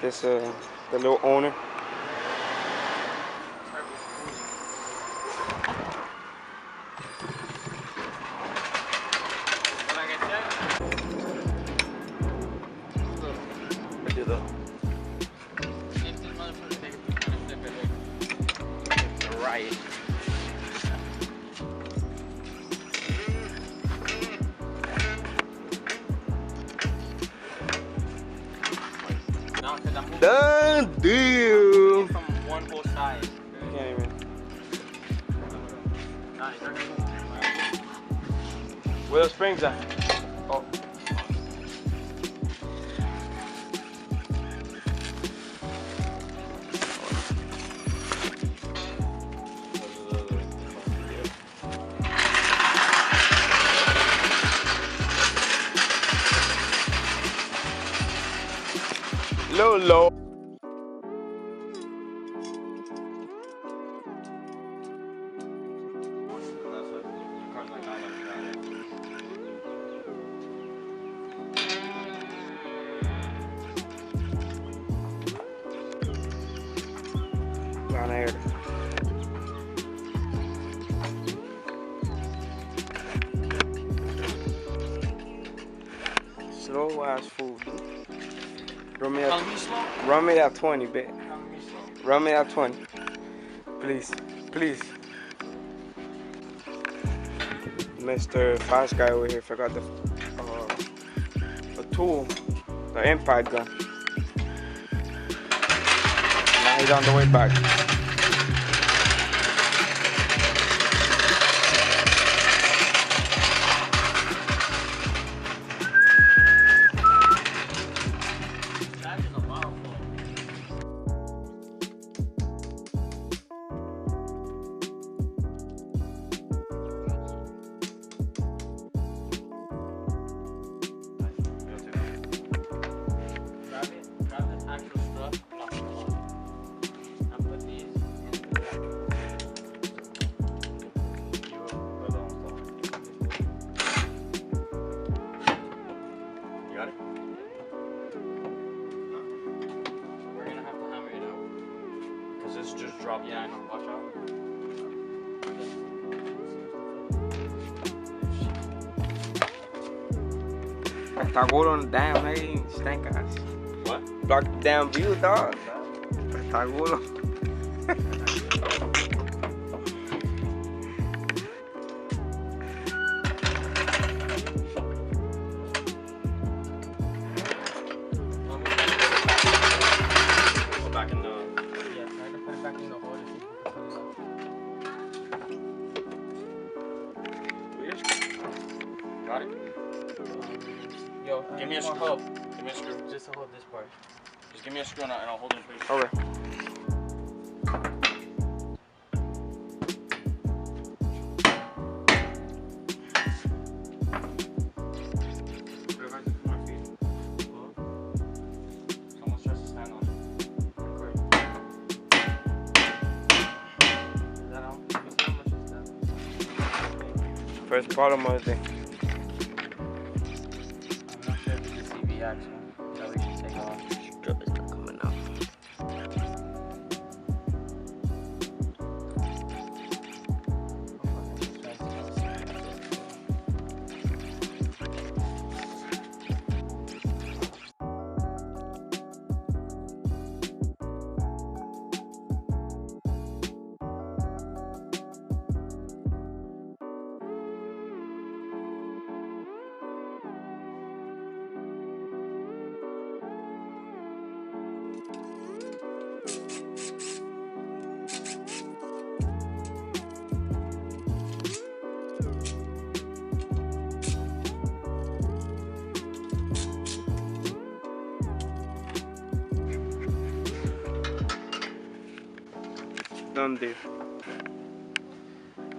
This the little owner. Right. Done deal. From one whole side. Can't even. Where the springs at? Oh. Little low. Down there. Slow ass food, dude. Run me at 20, bet. Run me at 20. Please, please. Mr. Fast Guy over here forgot the tool, the impact gun. Now he's on the way back. This just dropped. Yeah, I know. Watch out. Está golo damn, hey, stank ass. What? Block the damn view, dog. Está golo. Back in the. Got it? Yo, Give me a screw. Give me a screw. Just to hold this part. Just give me a screw and I'll hold it in place. Okay. Someone tries to stand on it. Is that how? How much is that? First bottom of the day. I'm not sure if it's a CV action that we should take off. Strip is not coming out. Done deal.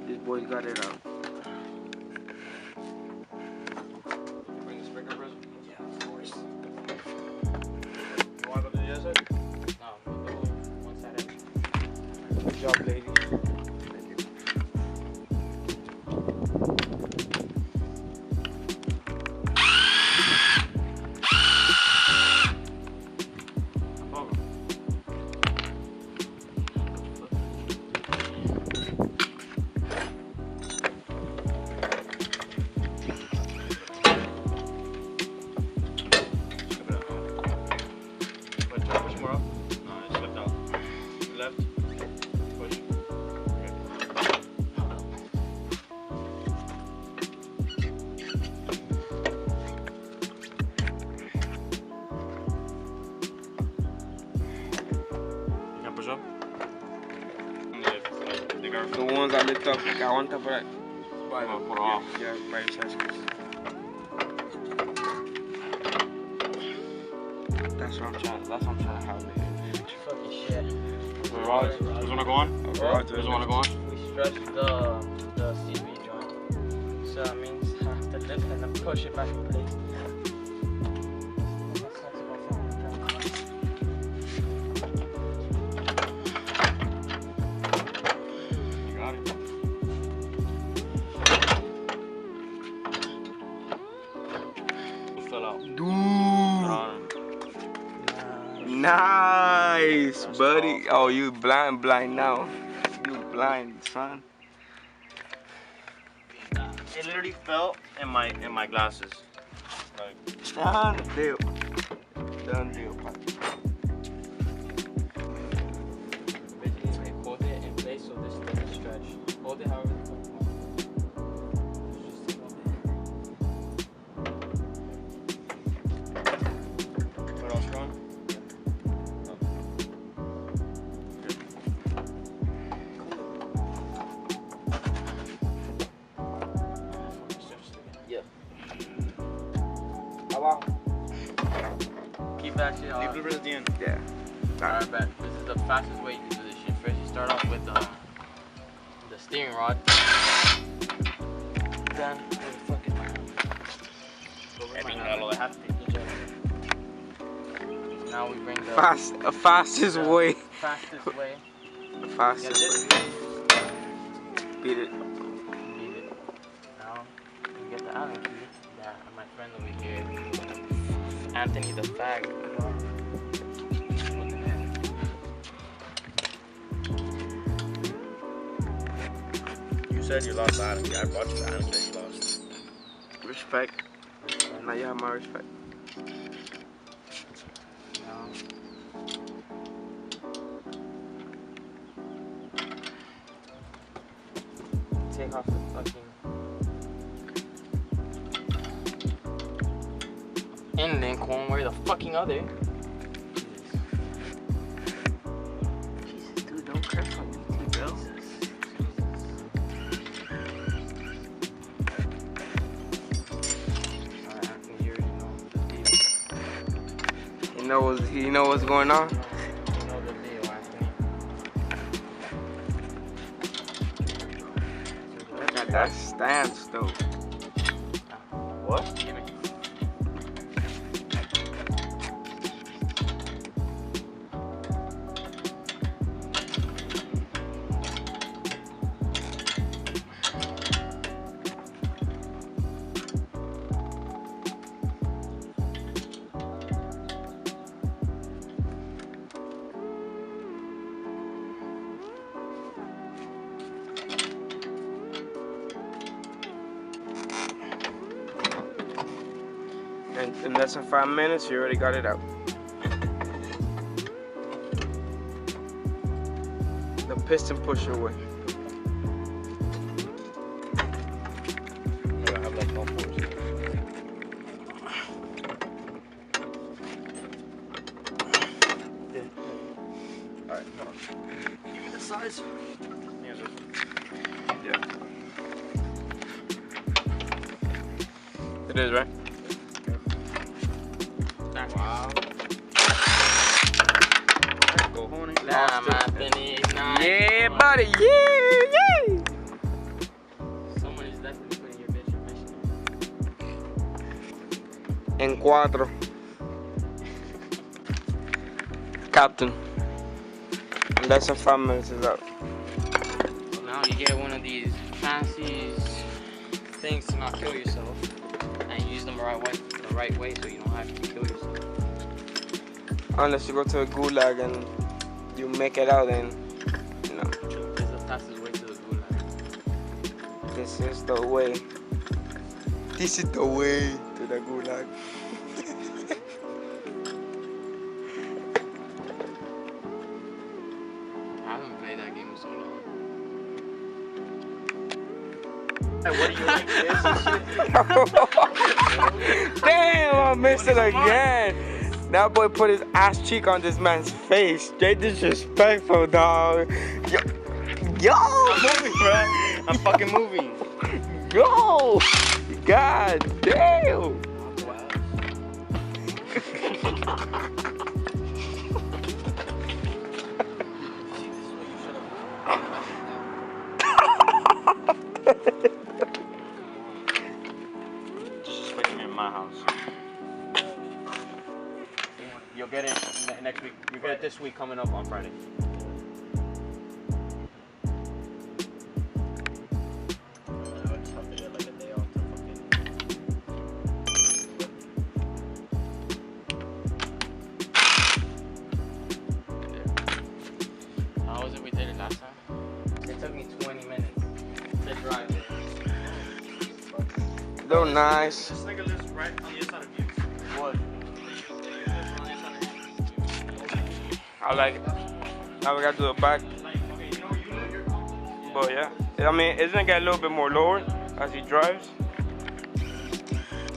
These boys got it out. Bring the speaker prison? Yeah, of course. You want to go to the other side? No, we'll go one side at a Good job, lady. Oh, left. Push. You can push up? The ones at the top, got one top of that. Right. Put it off. Yeah, right chest. That's what I'm trying to have it. Fucking shit. Rods. Does wanna go on? Does wanna go on? We stretch the CV joint. So that means I have to lift and then push it back in place. You got it. It fell out. Dude, Put it on. nice, That's buddy. awesome. Oh, you blind now. You blind, son. It literally fell in my glasses. Like, Done deal. Done deal, Pop. Basically, like, hold it in place so this doesn't stretch. Hold it however the fuck you want. Just take off put it all strong. Hello? Keep that shit Leave off. the rest at the end. Yeah. Alright, bet. This is the fastest way you can do this shit. First, you start off with the steering rod. Then, now we bring the Fastest way. fastest way. The Get fastest this. way. Beat it. Beat it. Now you get the Allen key that my friend over here, Anthony the fag. You said you lost Adam. Yeah, I brought you Adam. Said you lost. Respect. Now you have my respect. Now, take off the fucking and then corn where the fucking other. Jesus, dude, don't curse on YouTube, bro. Alright, Anthony, you already know the deal. He know what's going on. You know the deal, Anthony. Got that stance though. What? Give me. And in less than 5 minutes, you already got it out. The piston pusher away. I have like all fours. Alright, hold on. Give me the size. Yeah, this one. Yeah. It is, right? Wow. Go, honey. Damn, Anthony, nice. Yeah, buddy. Yeah. Someone is definitely putting your bitch in mission. En cuatro. Captain. In less than 5 minutes is out. Now you get one of these fancy things to not kill yourself, and use them the right way, so you don't have to kill yourself. Unless you go to a gulag and you make it out, and you know, This is the fastest way to the gulag. this is the way. This is the way to the gulag. What do you like this and shit? Damn, I missed it again. That boy put his ass cheek on this man's face. Straight disrespectful, dog. Yo. I'm moving, bro. I'm fucking moving. Yo. God damn. Disrespecting me in my house. You'll get it next week. You get it this week coming up on Friday. How was it we did it last time? It took me 20 minutes to drive there. So nice. This nigga lives right on the inside of you. What? I like it. Now we gotta do the back. But yeah. I mean, isn't it get a little bit more lower as he drives?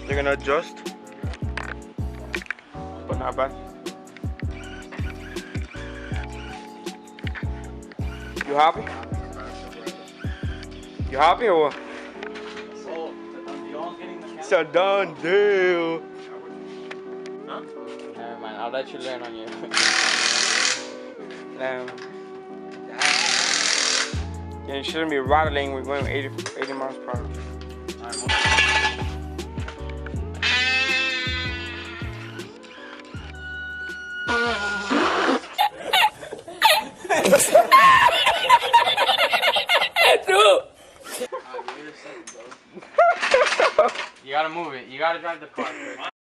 They're gonna adjust. But not bad. You happy? You happy or what? It's a done deal. Huh? Never mind, I'll let you learn on you. Yeah, you shouldn't be rattling. We're going 80 miles per hour. You gotta move it. You gotta drive the car first.